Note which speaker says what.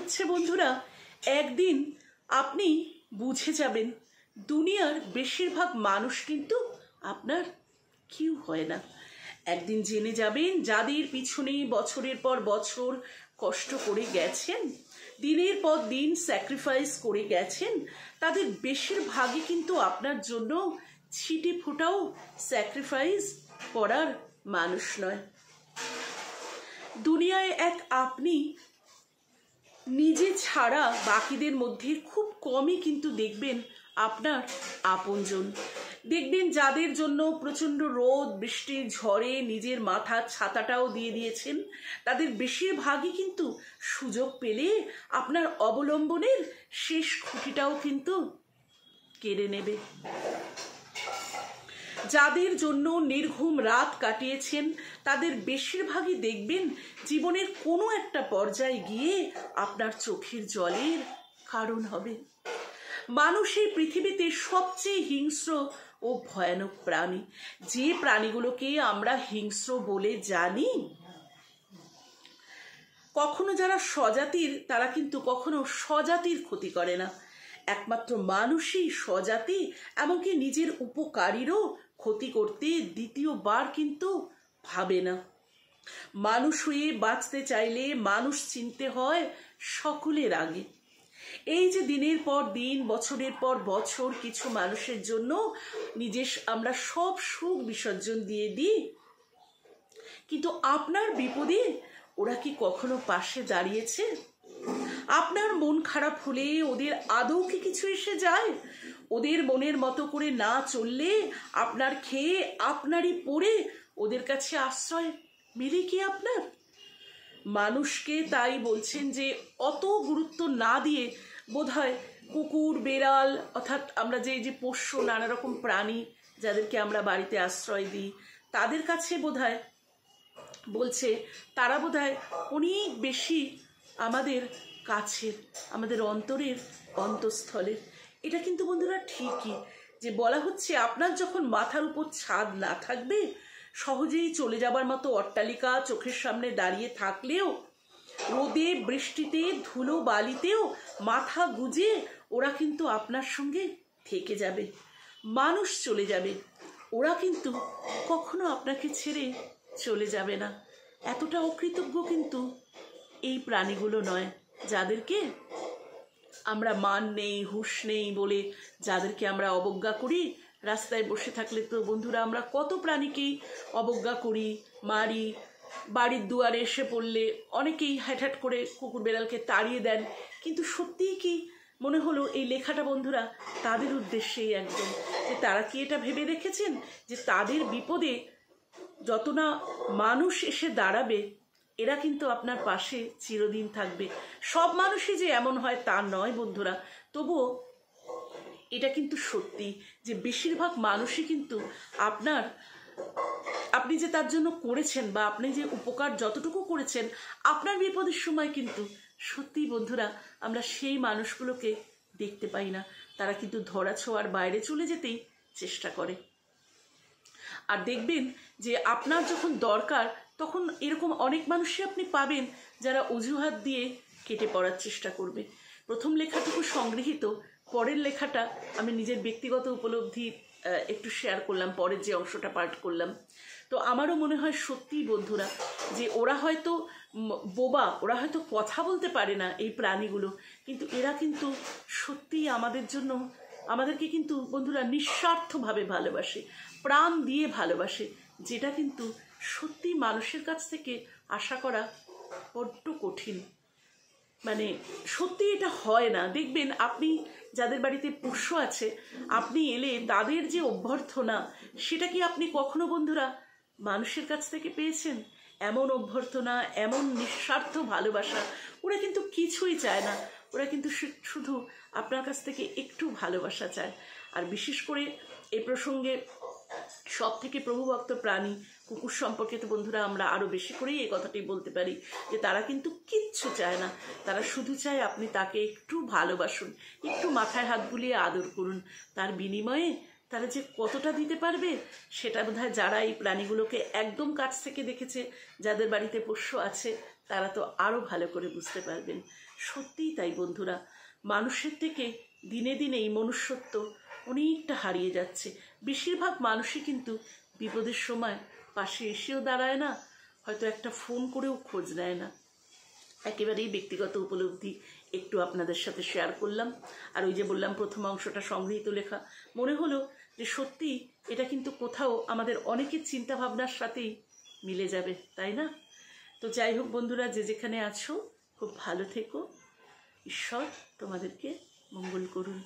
Speaker 1: হচ্ছে বন্ধুরা, একদিন আপনি বুঝে যাবেন দুনিয়ার বেশিরভাগ মানুষ কিন্তু আপনার কেউ হয় না। একদিন জেনে যাবেন যাদের পিছনে বছরের পর বছর কষ্ট করে গেছেন, দিনের পর দিন স্যাক্রিফাইস করে গেছেন, তাদের বেশিরভাগই কিন্তু আপনার জন্য ছিটে ফোটাও স্যাক্রিফাইস করার মানুষ নয়। দুনিয়ায় এক আপনি নিজে ছাড়া বাকিদের মধ্যে খুব কমই কিন্তু দেখবেন আপনার আপনজন। দেখবেন যাদের জন্য প্রচণ্ড রোদ বৃষ্টি ঝড়ে নিজের মাথার ছাতাটাও দিয়ে দিয়েছেন, তাদের বেশিরভাগই কিন্তু সুযোগ পেলে আপনার অবলম্বনের শেষ খুঁটিটাও কিন্তু কেড়ে নেবে। যাদের জন্য নির্ঘুম রাত কাটিয়েছেন, তাদের বেশিরভাগই দেখবেন জীবনের কোনো একটা পর্যায়ে গিয়ে আপনার চোখের জলের কারণ হবে। মানুষ এই পৃথিবীতে সবচেয়ে হিংস্র ও ভয়ানক প্রাণী। যে প্রাণীগুলোকে আমরা হিংস্র বলে জানি, কখনো যারা স্বজাতির তারা কিন্তু কখনো স্বজাতির ক্ষতি করে না। একমাত্র মানুষই স্বজাতি, এমনকি নিজের উপকারীরও ক্ষতি করতে দ্বিতীয়বার কিন্তু ভাবে না। মানুষ হয়ে বাঁচতে চাইলে মানুষ চিনতে হয় সকলের আগে। এই যে দিনের পর দিন বছরের পর বছর কিছু মানুষের জন্য আমরা সব সুখ বিসর্জন দিয়ে দিই, কিন্তু আপনার বিপদে ওরা কি কখনো পাশে দাঁড়িয়েছে? আপনার মন খারাপ হলে ওদের আদৌ কি কিছু এসে যায়? ওদের মনের মতো করে না চললে আপনার খেয়ে আপনারই পড়ে ওদের কাছে আশ্রয় মিলে কি আপনার? মানুষকে তাই বলছেন যে অত গুরুত্ব না দিয়ে বোধহয় কুকুর বেড়াল, অর্থাৎ আমরা যে পোষ্য নানা রকম প্রাণী যাদেরকে আমরা বাড়িতে আশ্রয় দিই, তাদের কাছে বোধহয় বলছে তারা বোধহয় অনেক বেশি আমাদের কাছের, আমাদের অন্তরের অন্তঃস্থলের। এটা কিন্তু বন্ধুরা ঠিকই যে বলা হচ্ছে আপনার যখন মাথার উপর ছাদ না থাকবে, সহজেই চলে যাবার মতো অট্টালিকা চোখের সামনে দাঁড়িয়ে থাকলেও, রোদে বৃষ্টিতে ধুলো বালিতেও মাথা গুজে ওরা কিন্তু আপনার সঙ্গে থেকে যাবে। মানুষ চলে যাবে, ওরা কিন্তু কখনো আপনাকে ছেড়ে চলে যাবে না। এতটা অকৃতজ্ঞ কিন্তু এই প্রাণীগুলো নয়, যাদেরকে আমরা মান নেই হুঁশ নেই বলে যাদেরকে আমরা অবজ্ঞা করি। রাস্তায় বসে থাকলে তো বন্ধুরা আমরা কত প্রাণীকেই অবজ্ঞা করি, মারি। বাড়ির দুয়ারে এসে পড়লে অনেকেই হ্যাট করে কুকুর বেড়ালকে তাড়িয়ে দেন। কিন্তু সত্যিই কি মনে হলো এই লেখাটা বন্ধুরা তাদের উদ্দেশ্যেই একদম, যে তারা কি এটা ভেবে রেখেছেন যে তাদের বিপদে যত না মানুষ এসে দাঁড়াবে, এরা কিন্তু আপনার পাশে চিরদিন থাকবে। সব মানুষই যে এমন হয় তা নয় বন্ধুরা, তবুও এটা কিন্তু সত্যি যে বেশিরভাগ মানুষই কিন্তু আপনি যে তার জন্য করেছেন বা আপনি যে উপকার যতটুকু করেছেন, আপনার বিপদের সময় কিন্তু সত্যি বন্ধুরা আমরা সেই মানুষগুলোকে দেখতে পাই না। তারা কিন্তু ধরা ছোঁয়ার বাইরে চলে যেতেই চেষ্টা করে। আর দেখবেন যে আপনার যখন দরকার তখন এরকম অনেক মানুষই আপনি পাবেন যারা অজুহাত দিয়ে কেটে পড়ার চেষ্টা করবে। প্রথম লেখাটুকু সংগৃহীত, পরের লেখাটা আমি নিজের ব্যক্তিগত উপলব্ধি একটু শেয়ার করলাম, পরের যে অংশটা পাঠ করলাম। তো আমারও মনে হয় সত্যিই বন্ধুরা যে ওরা হয়তো বোবা, ওরা হয়তো কথা বলতে পারে না এই প্রাণীগুলো, কিন্তু এরা কিন্তু সত্যিই আমাদেরকে কিন্তু বন্ধুরা নিঃস্বার্থভাবে ভালোবাসে, প্রাণ দিয়ে ভালোবাসে, যেটা কিন্তু সত্যি মানুষের কাছ থেকে আশা করা বড্ড কঠিন। মানে সত্যি এটা হয় না। দেখবেন আপনি যাদের বাড়িতে পোষ্য আছে, আপনি এলে তাদের যে অভ্যর্থনা, সেটা কি আপনি কখনো বন্ধুরা মানুষের কাছ থেকে পেয়েছেন? এমন অভ্যর্থনা, এমন নিঃস্বার্থ ভালোবাসা, ওরা কিন্তু কিছুই চায় না। ওরা কিন্তু শুধু আপনার কাছ থেকে একটু ভালোবাসা চায়। আর বিশেষ করে এ প্রসঙ্গে সব থেকে প্রভুভক্ত প্রাণী কুকুর সম্পর্কে তো বন্ধুরা আমরা আরও বেশি করেই এই কথাটি বলতে পারি যে তারা কিন্তু কিচ্ছু চায় না। তারা শুধু চায় আপনি তাকে একটু ভালোবাসুন, একটু মাথায় হাত বুলিয়ে আদর করুন। তার বিনিময়ে তারা যে কতটা দিতে পারবে সেটা বোধহয় যারা এই প্রাণীগুলোকে একদম কাছ থেকে দেখেছে, যাদের বাড়িতে পোষ্য আছে, তারা তো আরও ভালো করে বুঝতে পারবেন। সত্যিই তাই বন্ধুরা, মানুষের থেকে দিনে দিনে এই মনুষ্যত্ব অনেকটা হারিয়ে যাচ্ছে। বেশিরভাগ মানুষই কিন্তু বিপদের সময় পাশে এসেও দাঁড়ায় না, হয়তো একটা ফোন করেও খোঁজ নেয় না। একেবারেই ব্যক্তিগত উপলব্ধি একটু আপনাদের সাথে শেয়ার করলাম। আর ওই যে বললাম প্রথম অংশটা সংগৃহীত লেখা, মনে হলো যে সত্যি এটা কিন্তু কোথাও আমাদের অনেকের চিন্তা ভাবনার সাথেই মিলে যাবে, তাই না? তো যাই হোক বন্ধুরা, যে যেখানে আছো খুব ভালো থেকো। ঈশ্বর তোমাদেরকে মঙ্গল করুন।